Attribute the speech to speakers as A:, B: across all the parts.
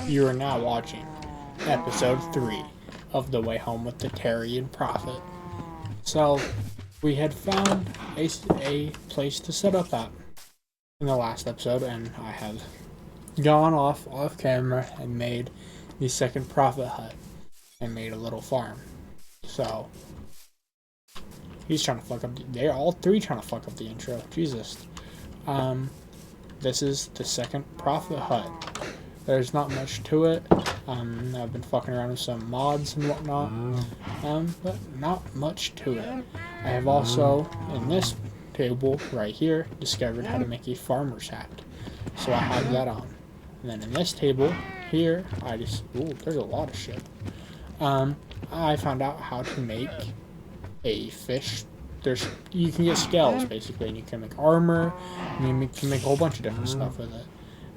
A: You are now watching episode 3 of The Way Home with the Terian Prophet. So, we had found a place to set up at in the last episode, and I have gone off camera and made the second prophet hut and made a little farm. So, he's trying to fuck up. They're all three trying to fuck up the intro. Jesus. This is the second prophet hut. There's not much to it. I've been fucking around with some mods and whatnot, but not much to it. I have also, in this table right here, discovered how to make a farmer's hat. So I have that on. And then in this table here, there's a lot of shit. I found out how to make a fish. You can get scales basically, and you can make armor, and you can make a whole bunch of different stuff with it.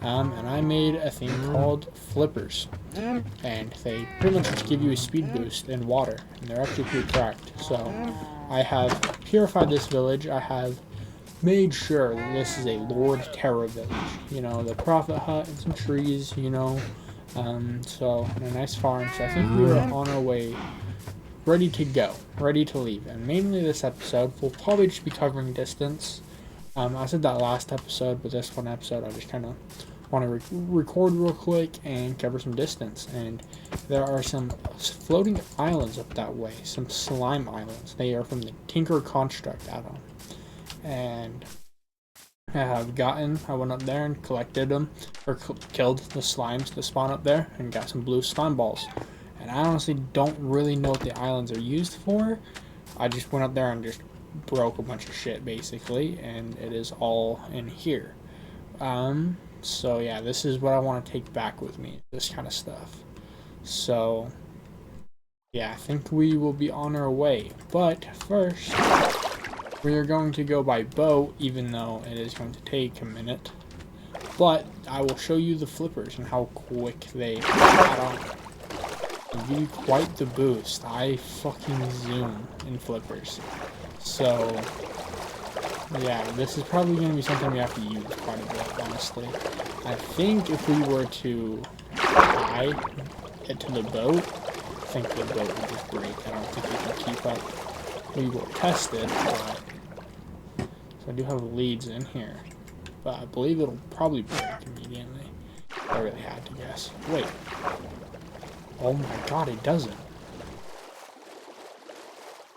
A: And I made a thing called flippers, and they pretty much just give you a speed boost in water, and they're actually pretty cracked. So I have purified this village. I have made sure that this is a Lord Terra village. You know, the prophet hut and some trees. You know, so and a nice farm. So I think we are on our way, ready to go, ready to leave. And mainly this episode will probably just be covering distance. I said that last episode, but this one episode I just kind of want to record real quick and cover some distance. And there are some floating islands up that way, some slime islands. They are from the Tinker Construct add-on. And I went up there and collected them, or killed the slimes that spawn up there, and got some blue slime balls. And I honestly don't really know what the islands are used for. I just went up there and just broke a bunch of shit basically, and it is all in here. So yeah, this is what I want to take back with me, this kind of stuff. So yeah, I think we will be on our way, but first we are going to go by boat, even though it is going to take a minute. But I will show you the flippers and how quick they add on. They give you quite the boost. I fucking zoom in flippers. So, yeah, this is probably going to be something we have to use quite a bit, honestly. I think if we were to tie it to the boat, I think the boat would just break. I don't think we can keep up. We will test it, but... So I do have leads in here. But I believe it'll probably break immediately. I really had to guess. Wait. Oh my god, it doesn't.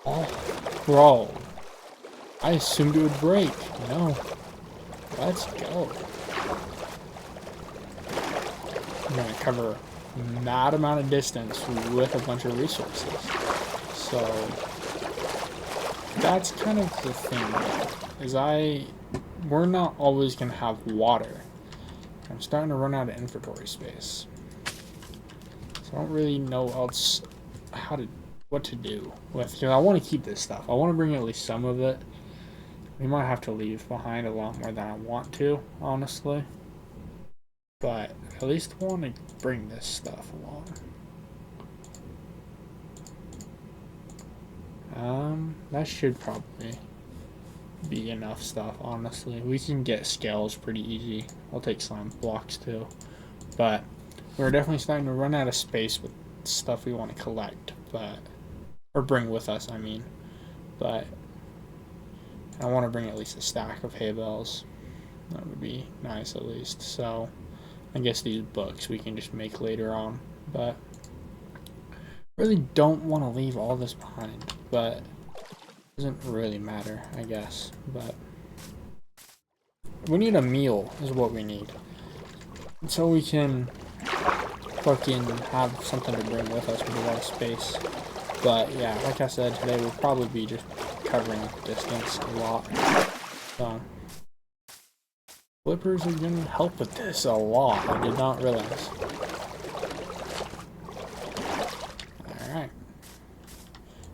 A: Oh, bro. I assumed it would break. No. Let's go. I'm going to cover that amount of distance with a bunch of resources. So, that's kind of the thing, is we're not always going to have water. I'm starting to run out of inventory space. So I don't really know what to do with, because I want to keep this stuff. I want to bring at least some of it. We might have to leave behind a lot more than I want to, honestly. But at least I want to bring this stuff along. That should probably be enough stuff, honestly. We can get scales pretty easy. I'll take slime blocks too. But we're definitely starting to run out of space with stuff we want to collect, or bring with us, I mean. But I want to bring at least a stack of hay bales. That would be nice, at least. So I guess these books we can just make later on. But really don't want to leave all this behind. But it doesn't really matter, I guess. But we need a meal is what we need. So we can fucking have something to bring with us with a lot of space. But yeah, like I said, today we'll probably be just covering distance a lot. So flippers are going to help with this a lot. I did not realize. Alright.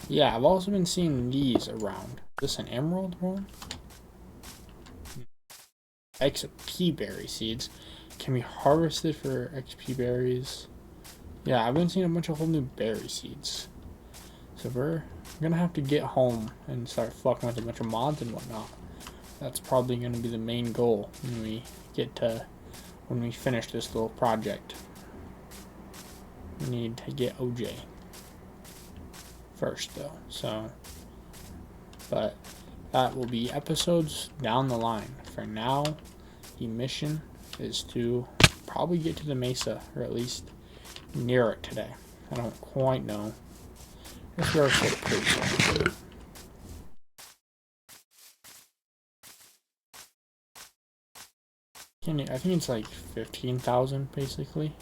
A: Yeah, I've also been seeing these around. Is this an emerald one? XP berry seeds. Can be harvested for XP berries. Yeah, I've been seeing a bunch of whole new berry seeds. So we're gonna have to get home and start fucking with a bunch of mods and whatnot. That's probably gonna be the main goal when we finish this little project. we need to get OJ first though, so, but that will be episodes down the line. For now, the mission is to probably get to the mesa, or at least near it today. I don't quite know. This road's pretty far. I think it's like 15,000 basically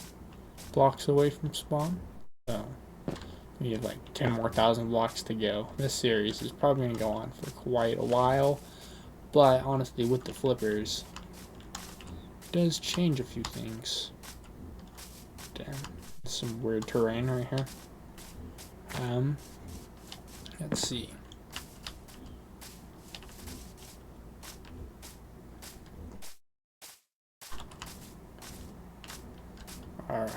A: blocks away from spawn. So we have like 10 more thousand blocks to go. This series is probably going to go on for quite a while, but honestly, with the flippers, it does change a few things. Damn, some weird terrain right here. Let's see. Alright.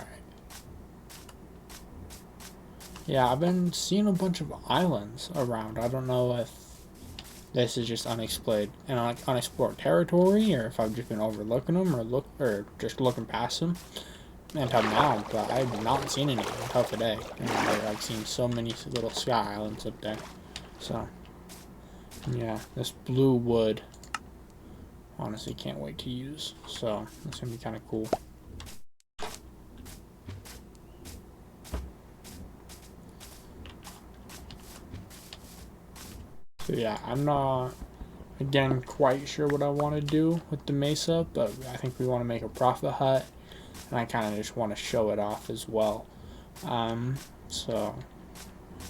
A: Yeah, I've been seeing a bunch of islands around. I don't know if this is just unexplored territory, or if I've just been overlooking them, or just looking past them until now. But I've not seen any until today. And I've seen so many little sky islands up there. So yeah, this blue wood, honestly, can't wait to use. So it's gonna be kind of cool. So yeah, I'm not, again, quite sure what I want to do with the mesa, but I think we want to make a prophet hut, and I kind of just want to show it off as well. So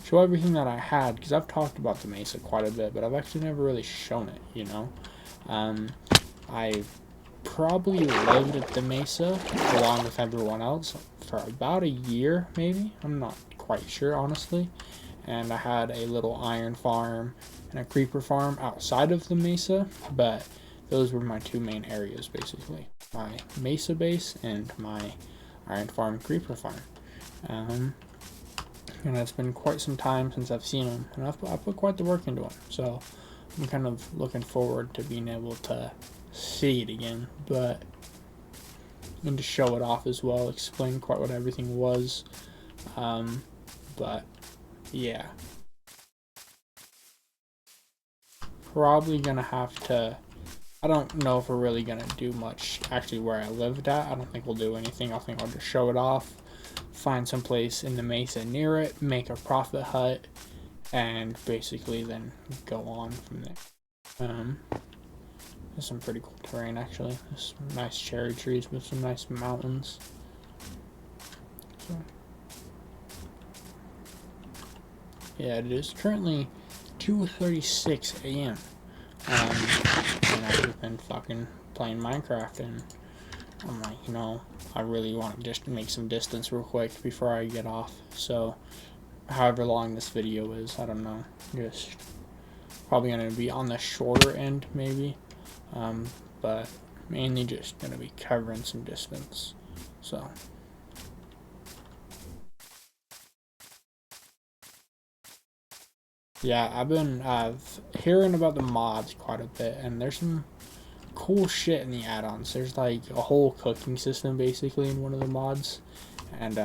A: show everything that I had, because I've talked about the mesa quite a bit, but I've actually never really shown it, you know. I probably lived at the mesa along with everyone else for about a year, maybe. I'm not quite sure, honestly. And I had a little iron farm and a creeper farm outside of the mesa, but those were my two main areas, basically. My mesa base and my iron farm creeper farm. And it's been quite some time since I've seen them, and I've put quite the work into them. So I'm kind of looking forward to being able to see it again, and to show it off as well, explain quite what everything was. But yeah, probably gonna have to, I don't know if we're really gonna do much actually where I lived at. I don't think we'll do anything. I think I'll just show it off, find some place in the mesa near it, make a prophet hut, and basically then go on from there. There's some pretty cool terrain, actually. There's some nice cherry trees with some nice mountains. So yeah, it is currently 2:36 a.m. And I've just been fucking playing Minecraft, and I'm like, you know, I really want to just make some distance real quick before I get off. So, however long this video is, I don't know. Just probably going to be on the shorter end, maybe. But mainly just going to be covering some distance. So yeah, I've been hearing about the mods quite a bit, and there's some cool shit in the add-ons. There's like a whole cooking system basically in one of the mods, and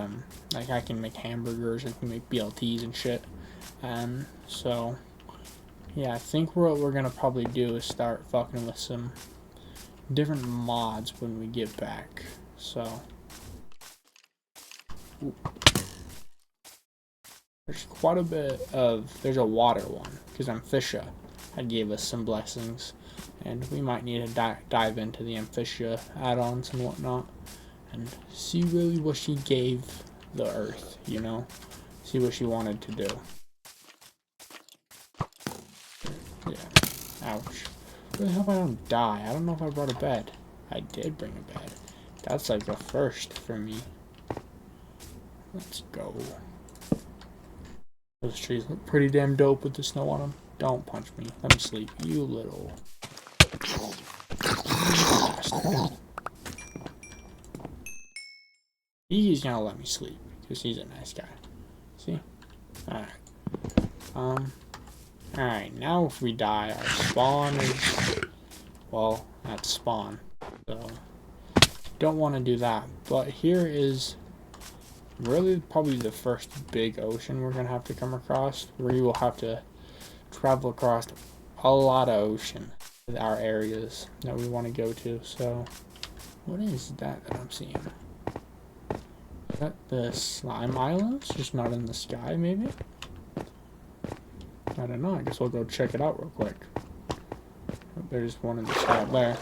A: like I can make hamburgers, I can make BLTs and shit. So yeah, I think what we're gonna probably do is start fucking with some different mods when we get back. So there's quite a bit of, there's a water one, because Amphisia gave us some blessings, and we might need to dive into the Amphisia add-ons and whatnot, and see really what she gave the earth, you know? See what she wanted to do. Yeah. Ouch. Really hope I don't die. I don't know if I brought a bed. I did bring a bed. That's like a first for me. Let's go. Those trees look pretty damn dope with the snow on them. Don't punch me. Let me sleep. You little bastard. He's gonna let me sleep because he's a nice guy. See? Alright. Alright, now if we die, our spawn is, well, that's spawn. So don't want to do that. But here is really probably the first big ocean we're gonna have to come across. We will have to travel across a lot of ocean with our areas that we want to go to. So, what is that I'm seeing? Is that the slime islands? Just not in the sky, maybe? I don't know. I guess we'll go check it out real quick. There's one in the sky up there.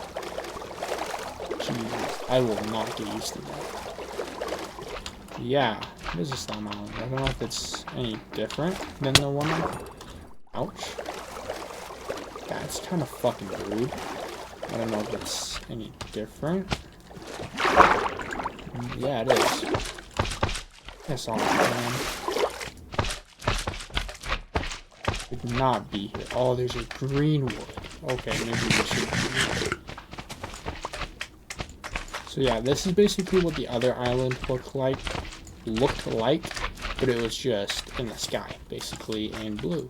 A: Jesus, I will not get used to that. Yeah, it is a slime island. I don't know if it's any different than the one. Ouch. That's kind of fucking rude. I don't know if it's any different. Yeah, it is. That's all man. Would not be here. Oh, there's a green wood. Okay, maybe we should be. So yeah, this is basically what the other island looked like, but it was just in the sky, basically, and blue.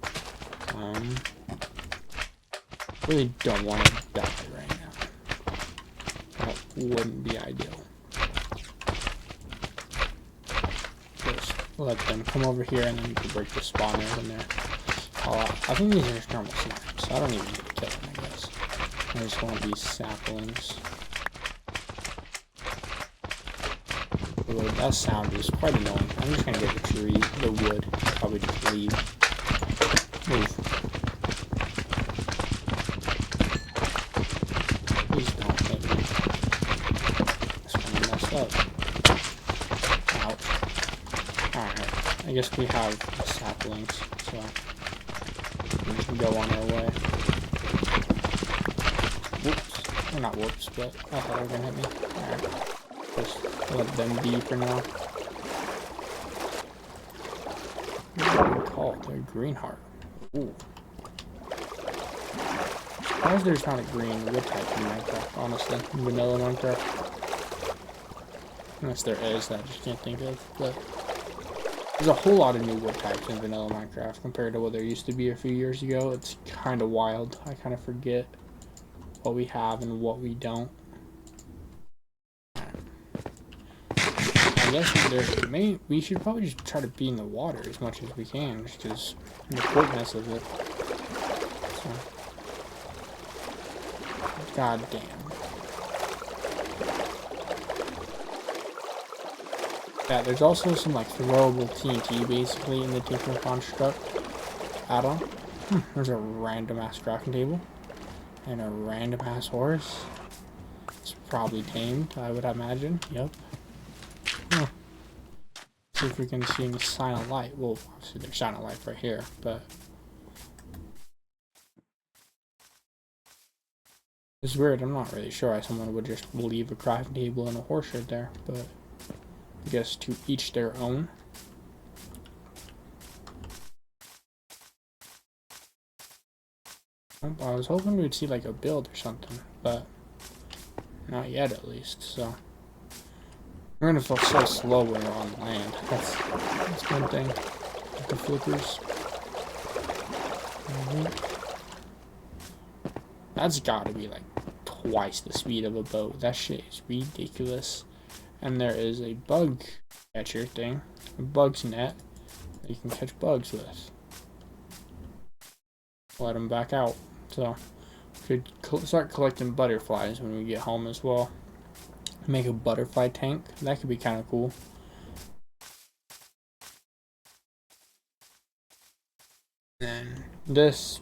A: Really don't want to die right now. That wouldn't be ideal. Just let them come over here, and then we can break the spawners in there. I think these are just normal snaps, so I don't even need to kill them, I guess. I just want these saplings. Although that sound is quite annoying. I'm just gonna get the tree, the wood, probably just leave. Move. Please don't hit me. That's kinda messed up. Ouch. Alright. I guess we have the saplings, so we can go on our way. Whoops. Or not whoops, but I thought they were gonna hit me. Alright. Just let them be for now. What do we call it? They're green heart. Ooh. Surprised there's not a green wood type in Minecraft, honestly. In vanilla Minecraft. Unless there is, that I just can't think of. But there's a whole lot of new wood types in vanilla Minecraft compared to what there used to be a few years ago. It's kind of wild. I kind of forget what we have and what we don't. I guess we should probably just try to be in the water as much as we can, just because the quickness of it. So, god damn. Yeah, there's also some like throwable TNT basically in the Terian construct add-on. There's a random ass crafting table and a random ass horse. It's probably tamed, I would imagine. Yep. See if we can see any sign of life. Well, obviously there's sign of life right here, but it's weird. I'm not really sure why someone would just leave a crafting table and a horse right there, but I guess to each their own. I was hoping we'd see like a build or something, but not yet at least, so. We're gonna feel so slow when we're on land. That's one thing with the flippers. That's gotta be like twice the speed of a boat. That shit is ridiculous. And there is a bug catcher thing, a bug's net that you can catch bugs with. Let them back out. So we could start collecting butterflies when we get home as well. Make a butterfly tank. That could be kind of cool. Then this,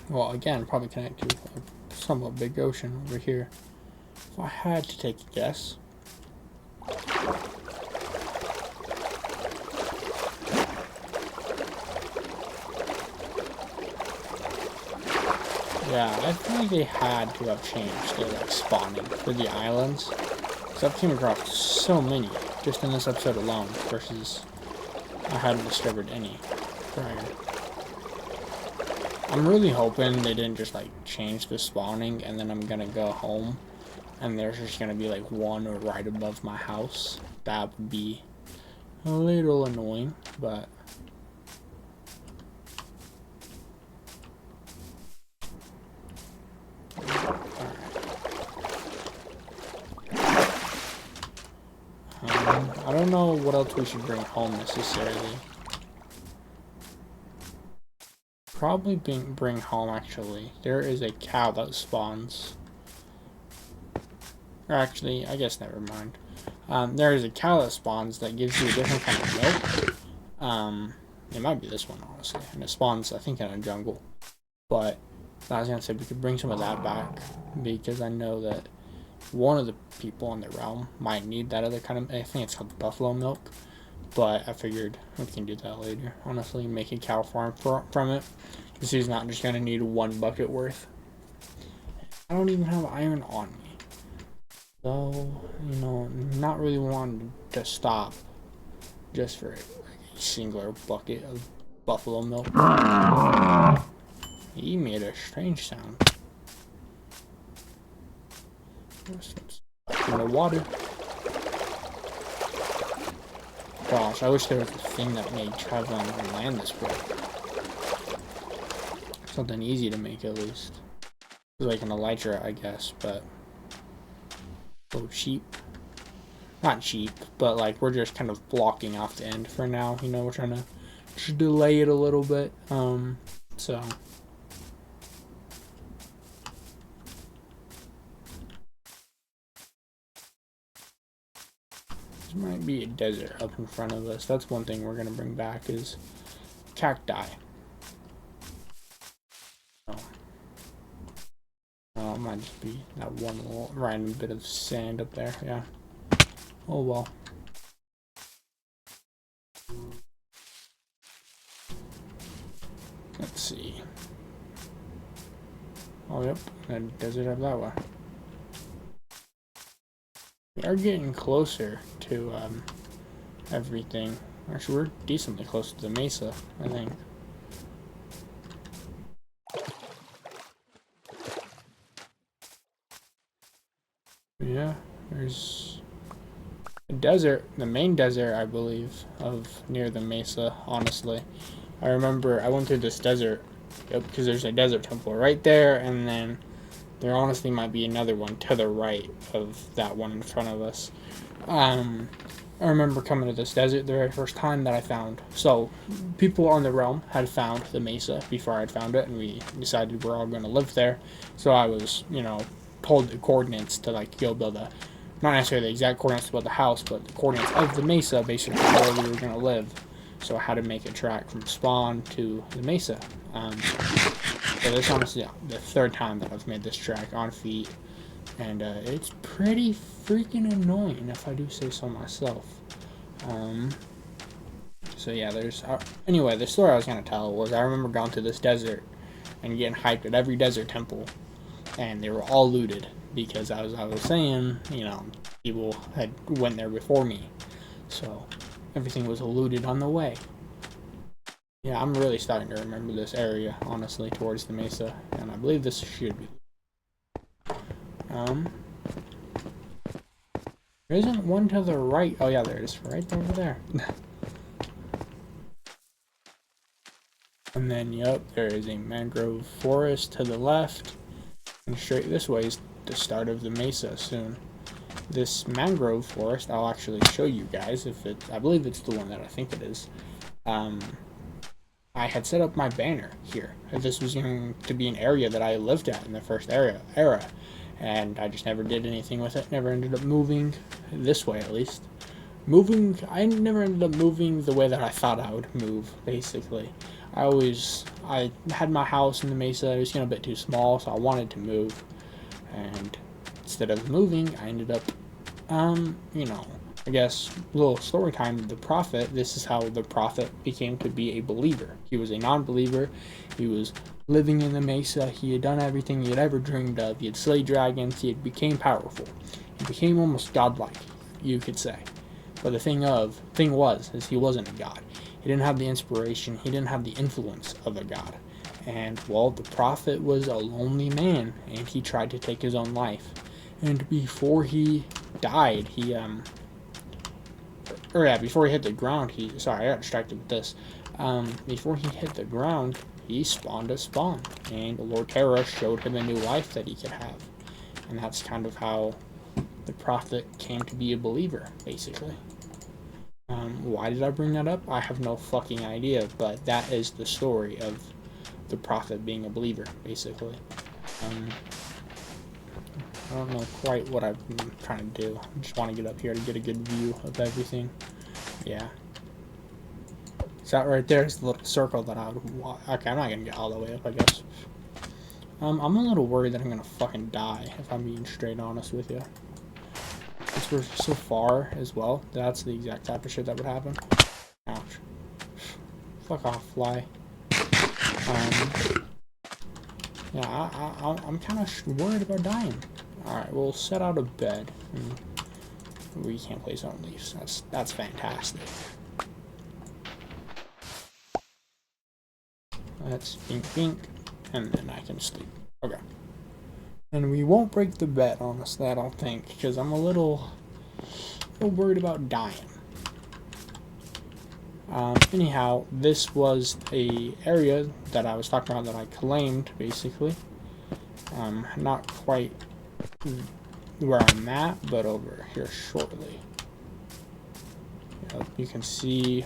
A: well, again, probably connect to a somewhat big ocean over here. If I had to take a guess, yeah, I feel like they had to have changed their like spawning for the islands. Because I've came across so many just in this episode alone versus I hadn't discovered any prior. I'm really hoping they didn't just like change the spawning and then I'm gonna go home and there's just gonna be like one right above my house. That would be a little annoying, but I don't know what else we should bring home necessarily. Probably bring home, actually. There is a cow that spawns. Or actually, I guess never mind. There is a cow that spawns that gives you a different kind of milk. It might be this one, honestly. And it spawns, I think, in a jungle. But I was going to say we could bring some of that back. Because I know that one of the people in the realm might need that other kind of... I think it's called buffalo milk. But I figured we can do that later. Honestly, make a cow farm from it. Because he's not just going to need 1 bucket worth. I don't even have iron on me. So, you know, not really wanting to stop just for a singular bucket of buffalo milk. He made a strange sound. In the water. Gosh, I wish there was a thing that made traveling on land this way. Something easy to make at least. Like an elytra, I guess, but... Oh, sheep. Not cheap, but like we're just kind of blocking off the end for now. You know, we're trying to just delay it a little bit. So there might be a desert up in front of us. That's one thing we're gonna bring back is cacti. It might just be that one little random bit of sand up there. Yeah. Oh well. Let's see. Oh yep, that desert up that way. We are getting closer to everything. Actually, we're decently close to the mesa, I think. Yeah, there's a desert, the main desert, I believe, of near the mesa, honestly. I remember I went through this desert, because there's a desert temple right there, and then there honestly might be another one to the right of that one in front of us. I remember coming to this desert the very first time that I found. So, people on the realm had found the mesa before I had found it, and we decided we're all going to live there. So I was, you know, told the coordinates to like go build a, not necessarily the exact coordinates to build the house, but the coordinates of the mesa, basically where we were going to live. So I had to make a track from spawn to the mesa. So this is honestly the 3rd time that I've made this track on feet, and it's pretty freaking annoying if I do say so myself. So yeah, there's anyway, the story I was going to tell was I remember going to this desert and getting hyped at every desert temple, and they were all looted because as I was saying, you know, people had went there before me, so everything was looted on the way. Yeah, I'm really starting to remember this area, honestly, towards the mesa, and I believe this should be. There isn't one to the right. Oh yeah, there it is, right over there. And then, yep, there is a mangrove forest to the left. And straight this way is the start of the mesa soon. This mangrove forest, I'll actually show you guys if it, I believe it's the one that I think it is. I had set up my banner here. This was going to be an area that I lived at in the first era. And I just never did anything with it. Never ended up moving this way, at least. I never ended up moving the way that I thought I would move, basically. I had my house in the mesa. It was getting a bit too small, so I wanted to move. And instead of moving, I ended up, you know, I guess, a little story time of the Prophet. This is how the Prophet became to be a believer. He was a non-believer. He was living in the mesa. He had done everything he had ever dreamed of. He had slayed dragons. He had became powerful. He became almost godlike, you could say. But the thing was he wasn't a god. He didn't have the inspiration. He didn't have the influence of a god. And, well, the Prophet was a lonely man, and he tried to take his own life. And before he died, before he hit the ground, sorry, I got distracted with this. Before he hit the ground, he spawned a spawn, and Lord Terra showed him a new life that he could have. And that's kind of how the Prophet came to be a believer, basically. Why did I bring that up? I have no fucking idea, but that is the story of the Prophet being a believer, basically. I don't know quite what I'm trying to do. I just want to get up here to get a good view of everything. Yeah. So that right there is the little circle that I would walk. Okay, I'm not going to get all the way up, I guess. I'm a little worried that I'm going to fucking die, if I'm being straight honest with you. Since we're so far as well, that's the exact type of shit that would happen. Ouch. Fuck off, fly. Yeah, I'm kind of worried about dying. Alright, we'll set out a bed. We can't place on leaves. That's fantastic. Let's pink, and then I can sleep. Okay. And we won't break the bed, honestly, I don't think, because I'm a little worried about dying. Anyhow, this was a area that I was talking about that I claimed, basically. Not quite where I'm at, but over here shortly. You can see,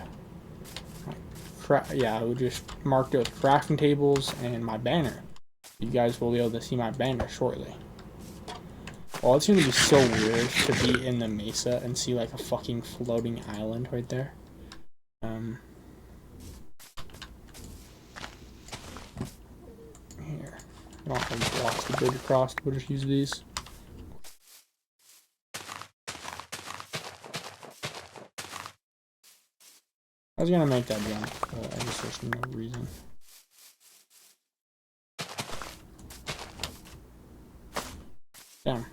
A: yeah, I just marked it with crafting tables and my banner. You guys will be able to see my banner shortly. Well, it's gonna be so weird to be in the mesa and see like a fucking floating island right there. Here. I don't have blocks to bridge across, we'll just use these. I was gonna make that jump, but I guess there's no reason. Damn.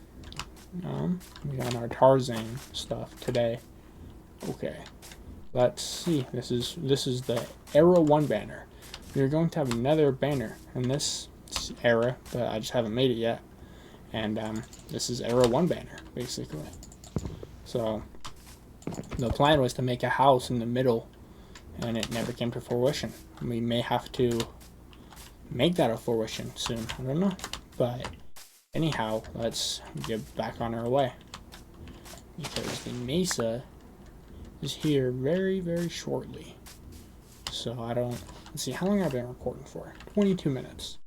A: We got our Tarzan stuff today. Okay. Let's see. This is the Era 1 banner. We're going to have another banner in this era, but I just haven't made it yet. And this is Era 1 banner, basically. So the plan was to make a house in the middle, and it never came to fruition. We may have to make that a fruition soon. I don't know. But anyhow, let's get back on our way. Because the mesa is here very, very shortly. So I don't... Let's see, how long have I been recording for? 22 minutes.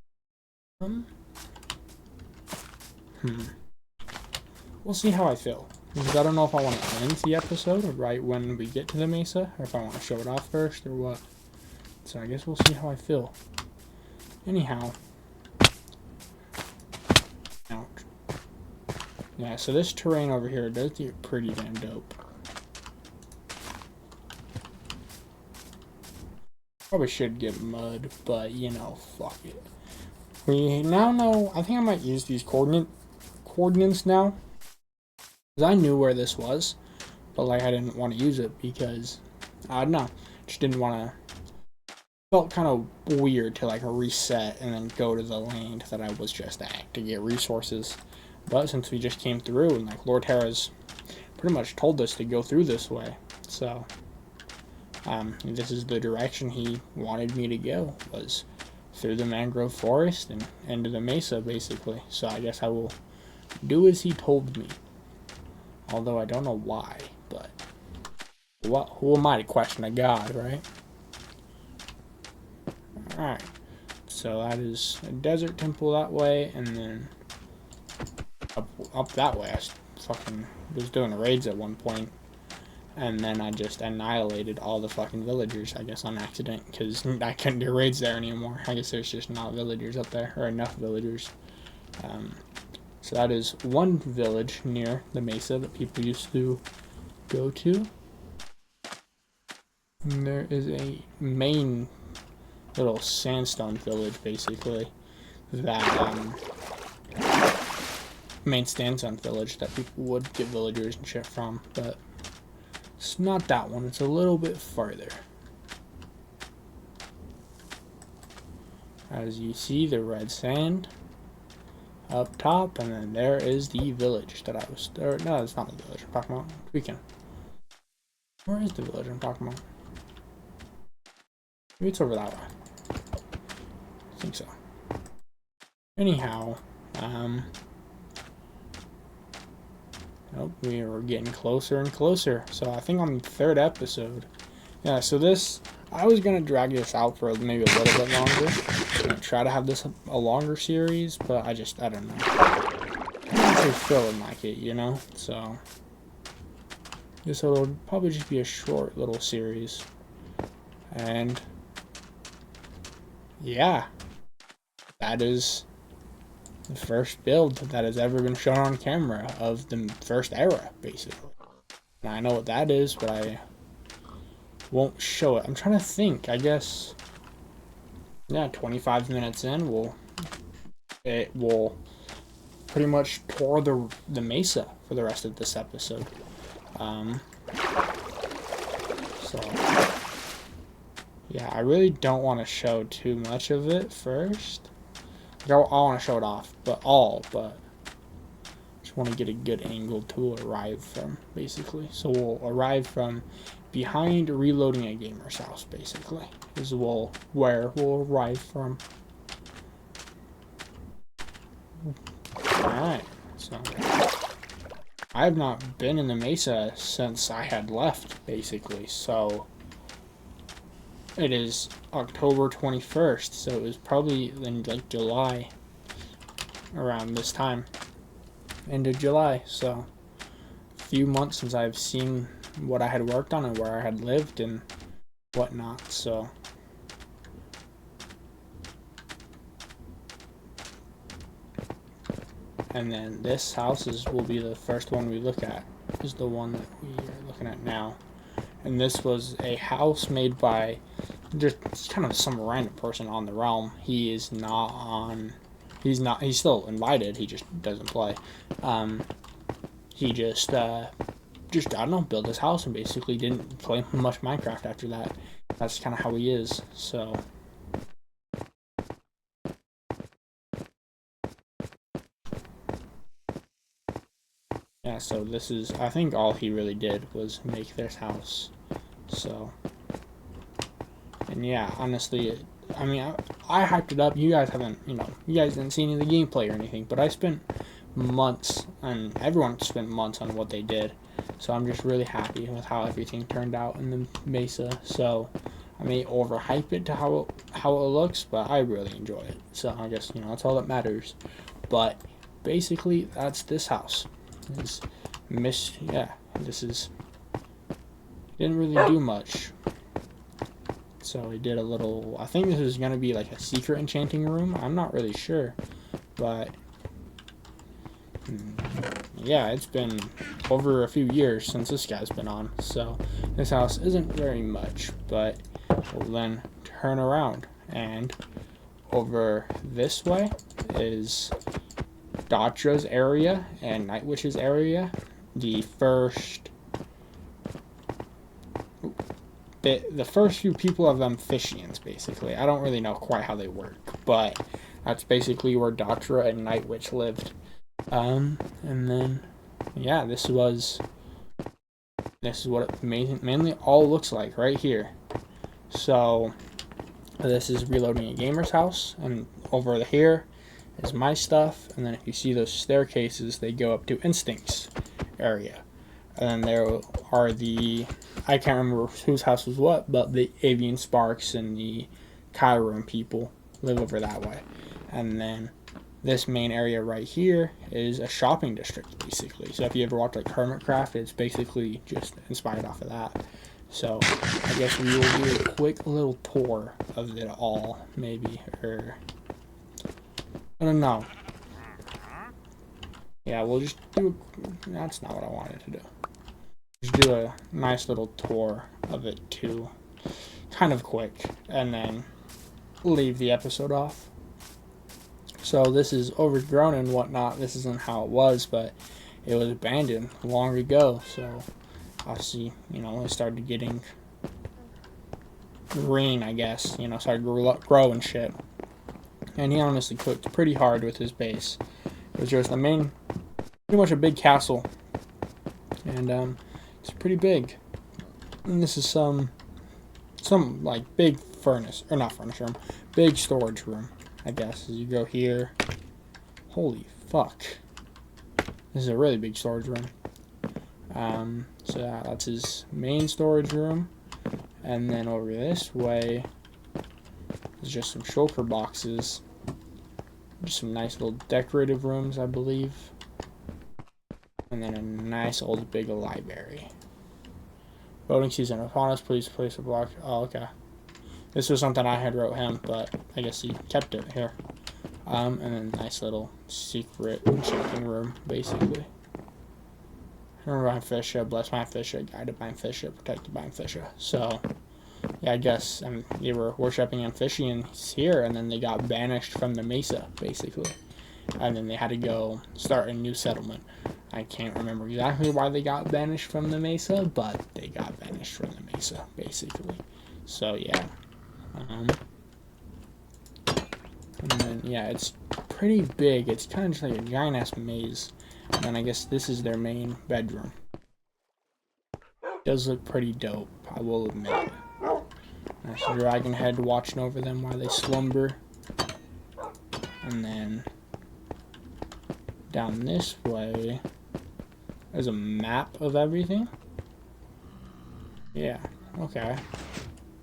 A: We'll see how I feel. Because I don't know if I want to end the episode right when we get to the mesa, or if I want to show it off first, or what. So I guess we'll see how I feel. Anyhow. Ouch. Yeah, so this terrain over here does get pretty damn dope. Probably should get mud, but you know, fuck it. We now know, I think I might use these coordinates now. Because I knew where this was, but like I didn't want to use it because, I don't know, just didn't want to, felt kind of weird to like reset and then go to the land that I was just at to get resources. But since we just came through and like Lord Terra's pretty much told us to go through this way, so this is the direction he wanted me to go, was through the mangrove forest and into the mesa, basically. So I guess I will do as he told me. Although I don't know why, but who am I to question a god, right? Alright, so that is a desert temple that way, and then up that way. I fucking was doing raids at one point. And then I just annihilated all the fucking villagers, I guess, on accident, because I couldn't do raids there anymore. I guess there's just not villagers up there, or enough villagers. So that is one village near the mesa that people used to go to. And there is a main little sandstone village, basically, that, main sandstone village that people would get villagers and shit from, but it's not that one, it's a little bit farther. As you see, the red sand up top, and then there is the village that I was, or no, it's not the village I'm talking about. Tweaking. Where is the village I'm talking about? Maybe it's over that way. I think so. Anyhow, Nope, we are getting closer and closer. So I think on the 3rd episode. Yeah, so this, I was going to drag this out for maybe a little bit longer. And try to have this a longer series, but I don't know. I'm not really feeling like it, you know? So, this will probably just be a short little series. And, yeah. That is the first build that has ever been shown on camera of the first era, basically. Now, I know what that is, but I won't show it. I'm trying to think. I guess, yeah, 25 minutes in, it will pretty much tour the mesa for the rest of this episode. So, yeah, I really don't want to show too much of it first. I want to show it off, but just want to get a good angle to arrive from, basically. So we'll arrive from behind reloading a gamer's house, basically, is where we'll arrive from. Alright, so I have not been in the mesa since I had left, basically, so it is October 21st, so it was probably in like July, around this time, end of July, so a few months since I've seen what I had worked on and where I had lived and whatnot, so and then this house will be the first one we look at, is the one that we are looking at now. And this was a house made by just kind of some random person on the realm. He's still invited, he just doesn't play. He just I don't know, built his house and basically didn't play much Minecraft after that. That's kind of how he is, so. Yeah, so this is, I think all he really did was make this house, so. And yeah, honestly, I mean, I hyped it up. You guys haven't, you guys didn't see any of the gameplay or anything, but I spent months, and everyone spent months on what they did. So I'm just really happy with how everything turned out in the mesa. So I may overhype it to how it looks, but I really enjoy it. So I guess, that's all that matters. But basically, that's this house. This is, didn't really do much. So we did a little, I think this is going to be like a secret enchanting room. I'm not really sure, but yeah, it's been over a few years since this guy's been on. So this house isn't very much, but we'll then turn around, and over this way is Datra's area and Night Witch's area. The first few people of Amphibians, basically. I don't really know quite how they work, but that's basically where Datra and Night Witch lived. And then, yeah, this is what it mainly all looks like right here. So this is reloading a gamer's house, and over here is my stuff. And then if you see those staircases, they go up to Instinct's area. And then there are I can't remember whose house was what, but the Avian Sparks and the Chiron people live over that way. And then this main area right here is a shopping district, basically. So if you ever watch like Hermitcraft, it's basically just inspired off of that. So I guess we will do a quick little tour of it all, maybe, or I don't know. Yeah, we'll just do. That's not what I wanted to do. Just do a nice little tour of it too, kind of quick, and then leave the episode off. So this is overgrown and whatnot. This isn't how it was, but it was abandoned long ago. So obviously, it started getting green, I guess. Started to grow and shit. And he honestly cooked pretty hard with his base. It was just pretty much a big castle, and it's pretty big. And this is some like big big storage room, I guess. As you go here, holy fuck, this is a really big storage room. So that's his main storage room. And then over this way is just some shulker boxes. Just some nice little decorative rooms, I believe. And then a nice old big library. Voting season upon us, please place a block. Oh, okay. This was something I had wrote him, but I guess he kept it here. And then nice little secret enchanting room, basically. Remember by Fisher, blessed by Fisher, guided by Fisher, protected by Fisher. So, yeah, I guess they were worshipping Amphibians here, and then they got banished from the Mesa, basically. And then they had to go start a new settlement. I can't remember exactly why they got banished from the Mesa, but they got banished from the Mesa, basically. So, yeah. And then, yeah, it's pretty big. It's kind of just like a giant-ass maze. And then I guess this is their main bedroom. Does look pretty dope, I will admit. Nice dragon head watching over them while they slumber. And then down this way there's a map of everything. Yeah, okay.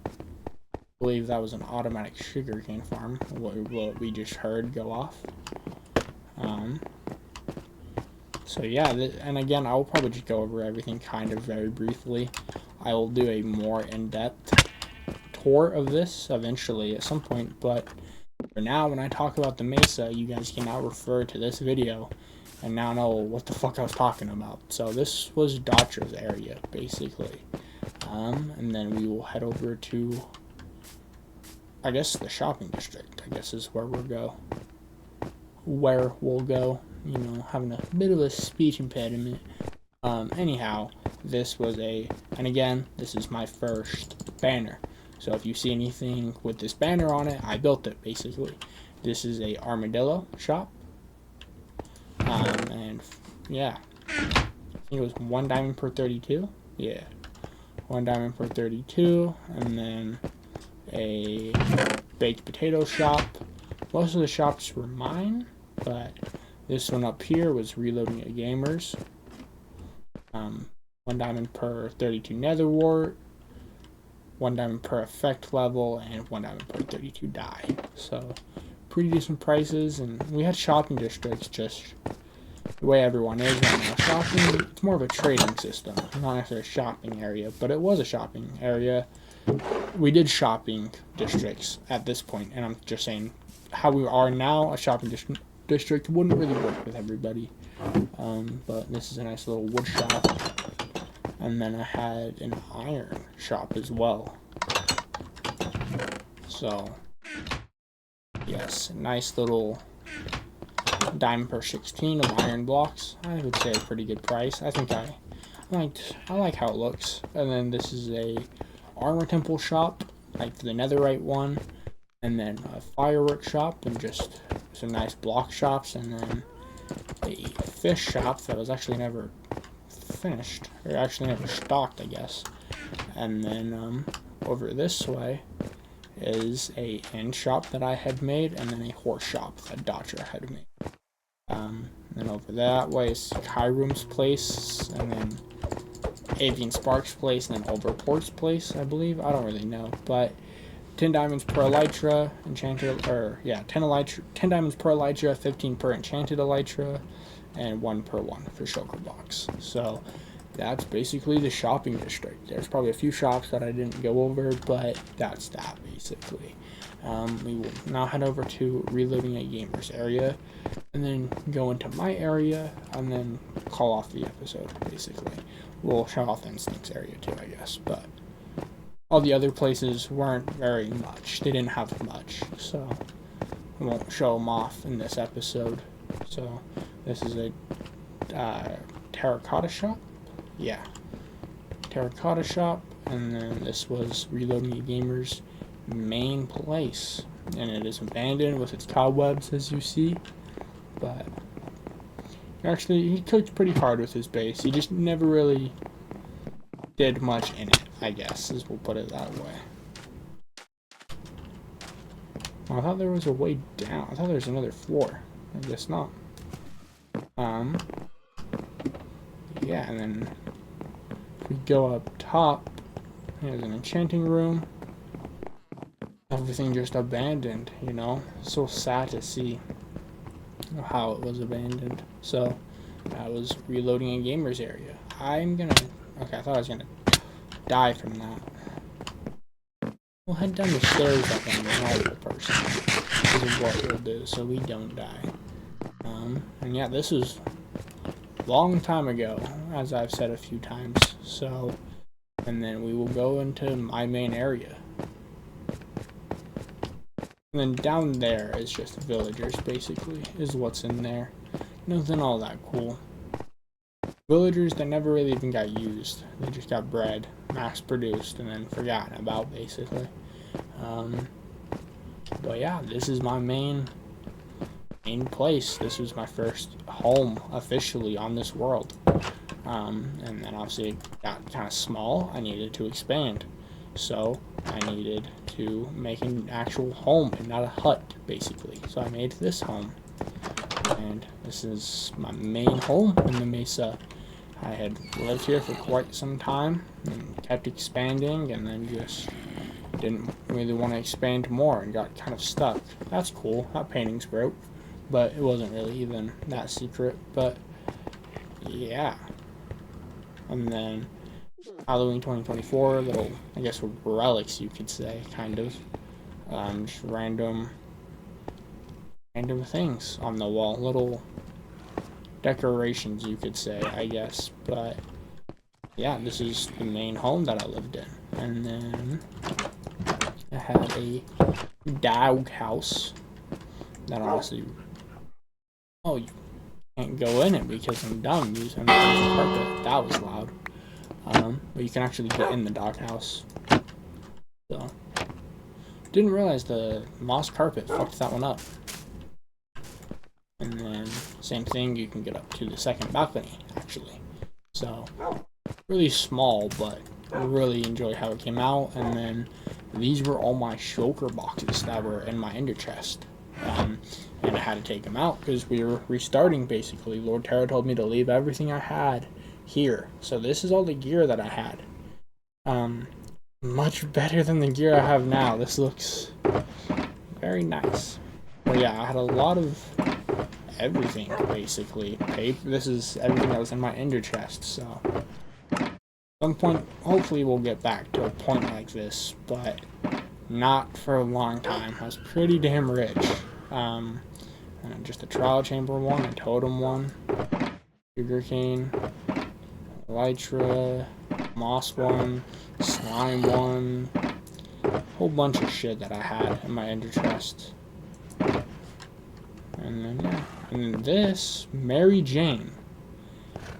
A: I believe that was an automatic sugarcane farm, what we just heard go off. So yeah, and again, I will probably just go over everything kind of very briefly. I will do a more in-depth tour of this eventually at some point, but for now, when I talk about the Mesa, you guys can now refer to this video and now know what the fuck I was talking about. So this was Datra's area, basically. And then we will head over to, I guess, the shopping district, I guess is where we'll go. You know, having a bit of a speech impediment. Anyhow, this was and again, this is my first banner. So if you see anything with this banner on it, I built it, basically. This is a armadillo shop. And yeah, I think it was 1 diamond per 32. Yeah, 1 diamond per 32. And then a baked potato shop. Most of the shops were mine, but this one up here was reloading at gamers. 1 diamond per 32 nether wart, 1 diamond per effect level, and 1 diamond per 32 die. So pretty decent prices, and we had shopping districts just the way everyone is right now. Shopping, it's more of a trading system, not necessarily a shopping area, but it was a shopping area. We did shopping districts at this point, and I'm just saying how we are now, a shopping district wouldn't really work with everybody. But this is a nice little wood shop. And then I had an iron shop as well. So, yes, nice little diamond per 16 of iron blocks. I would say a pretty good price. I think I like how it looks. And then this is a armor temple shop, like the netherite one. And then a fireworks shop, and just some nice block shops, and then a fish shop that was actually never finished, or actually never stocked, I guess. And then over this way is a inn shop that I had made, and then a horse shop that Datra had made. Then over that way is Kyroom's place, and then Avian Sparks' place, and then Overport's place, I believe. I don't really know, but 10 diamonds per elytra, enchanted, or yeah, 10 diamonds per elytra, 15 per enchanted elytra, and 1 per 1 for shulker box. So that's basically the shopping district. There's probably a few shops that I didn't go over, but that's that basically. We will now head over to reloading a gamers area, and then go into my area, and then call off the episode, basically. We'll show off Instinct's area too, I guess, but all the other places weren't very much. They didn't have much, so I won't show them off in this episode. So this is a terracotta shop. Yeah, terracotta shop, and then this was Reloading a Gamer's main place, and it is abandoned with its cobwebs, as you see. But actually, he cooked pretty hard with his base. He just never really did much in it, I guess, as we'll put it that way. Well, I thought there was a way down. I thought there was another floor. I guess not. Yeah, and then we go up top, there's an enchanting room. Everything just abandoned, you know? So sad to see how it was abandoned. So, I was reloading a gamer's area. Okay, I thought I was gonna die from that. We'll head down the stairs like a normal person. This is what we'll do, so we don't die. And yeah, this was a long time ago, as I've said a few times. So, and then we will go into my main area. And then down there is just villagers, basically, is what's in there. Nothing all that cool. Villagers that never really even got used. They just got bred, mass-produced, and then forgotten about, basically. But yeah, this is my main place. This was my first home, officially, on this world. And then obviously it got kind of small. I needed to expand. So I needed to make an actual home and not a hut, basically. So I made this home. And this is my main home in the Mesa. I had lived here for quite some time and kept expanding, and then just didn't really want to expand more and got kind of stuck. That's cool. That painting's broke, but it wasn't really even that secret. But yeah. And then Halloween 2024, little, I guess, relics, you could say, kind of. Just random things on the wall. Little decorations, you could say, I guess. But yeah, this is the main home that I lived in. And then I had a dog house that honestly, oh, you can't go in it because I'm dumb using the carpet. That was loud. But you can actually get in the doghouse. So, didn't realize the moss carpet fucked that one up. And then, same thing, you can get up to the second balcony, actually. So, really small, but I really enjoy how it came out. And then, these were all my shulker boxes that were in my ender chest. And I had to take them out because we were restarting, basically. Lord Terra told me to leave everything I had here. So this is all the gear that I had. Much better than the gear I have now. This looks very nice. But yeah, I had a lot of everything, basically. This is everything that was in my ender chest, so at some point, hopefully we'll get back to a point like this, but not for a long time. I was pretty damn rich. Just a trial chamber one, a totem one, sugarcane, elytra, moss one, slime one, whole bunch of shit that I had in my ender chest. And then yeah, and then this Mary Jane,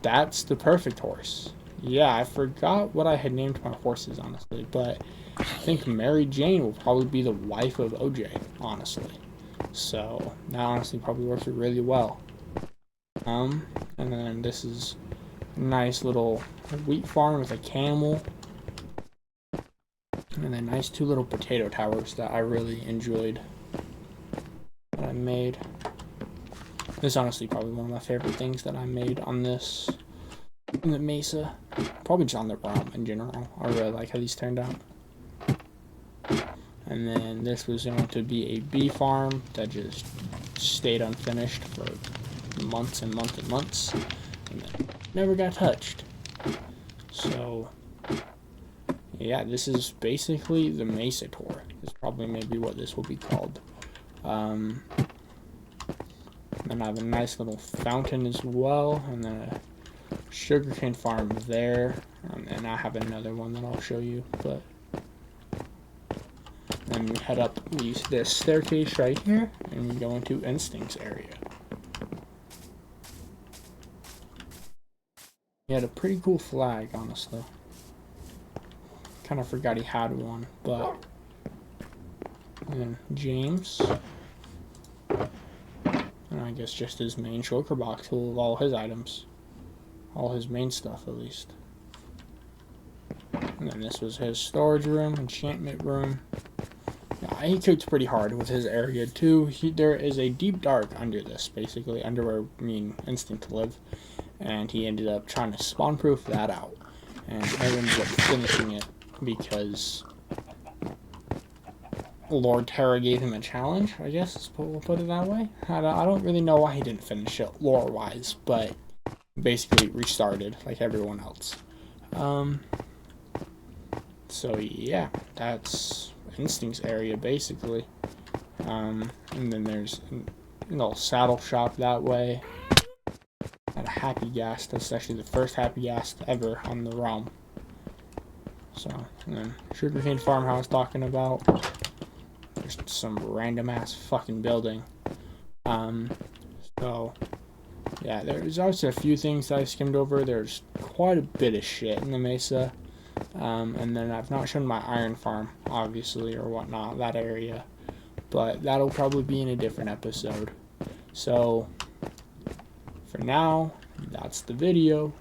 A: that's the perfect horse. Yeah, I forgot what I had named my horses, honestly, but I think Mary Jane will probably be the wife of OJ, honestly. So that honestly probably works really well. And then this is a nice little wheat farm with a camel. And then nice two little potato towers that I really enjoyed that I made. This is honestly probably one of my favorite things that I made on this, in the Mesa. Probably just on the realm in general. I really like how these turned out. And then this was going to be a bee farm that just stayed unfinished for months and months and months. And then never got touched. So, yeah, this is basically the Mesa tour. Is probably maybe what this will be called. Then I have a nice little fountain as well, and then a sugarcane farm there, and then I have another one that I'll show you. But then we head up this staircase right here, and we go into Instinct's area. He had a pretty cool flag, honestly. Kind of forgot he had one, but and then James. And I guess just his main shulker box full of all his items. All his main stuff, at least. And then this was his storage room, enchantment room. Yeah, he cooked pretty hard with his area, too. There is a deep dark under this, basically, under where me and Instinct live. And he ended up trying to spawn-proof that out. and I ended up finishing it because Lord Terra gave him a challenge, I guess we'll put it that way. I don't really know why he didn't finish it lore-wise, but basically restarted like everyone else. So yeah, that's Instinct's area basically. And then there's a little saddle shop that way. At a Happy Gas. That's actually the first Happy Gas ever on the realm. So, and then Sugarcane Farmhouse talking about. There's some random ass fucking building. So yeah, there's also a few things that I skimmed over. There's quite a bit of shit in the mesa. And then I've not shown my iron farm, obviously, or whatnot, that area. But that'll probably be in a different episode. So, for now, that's the video.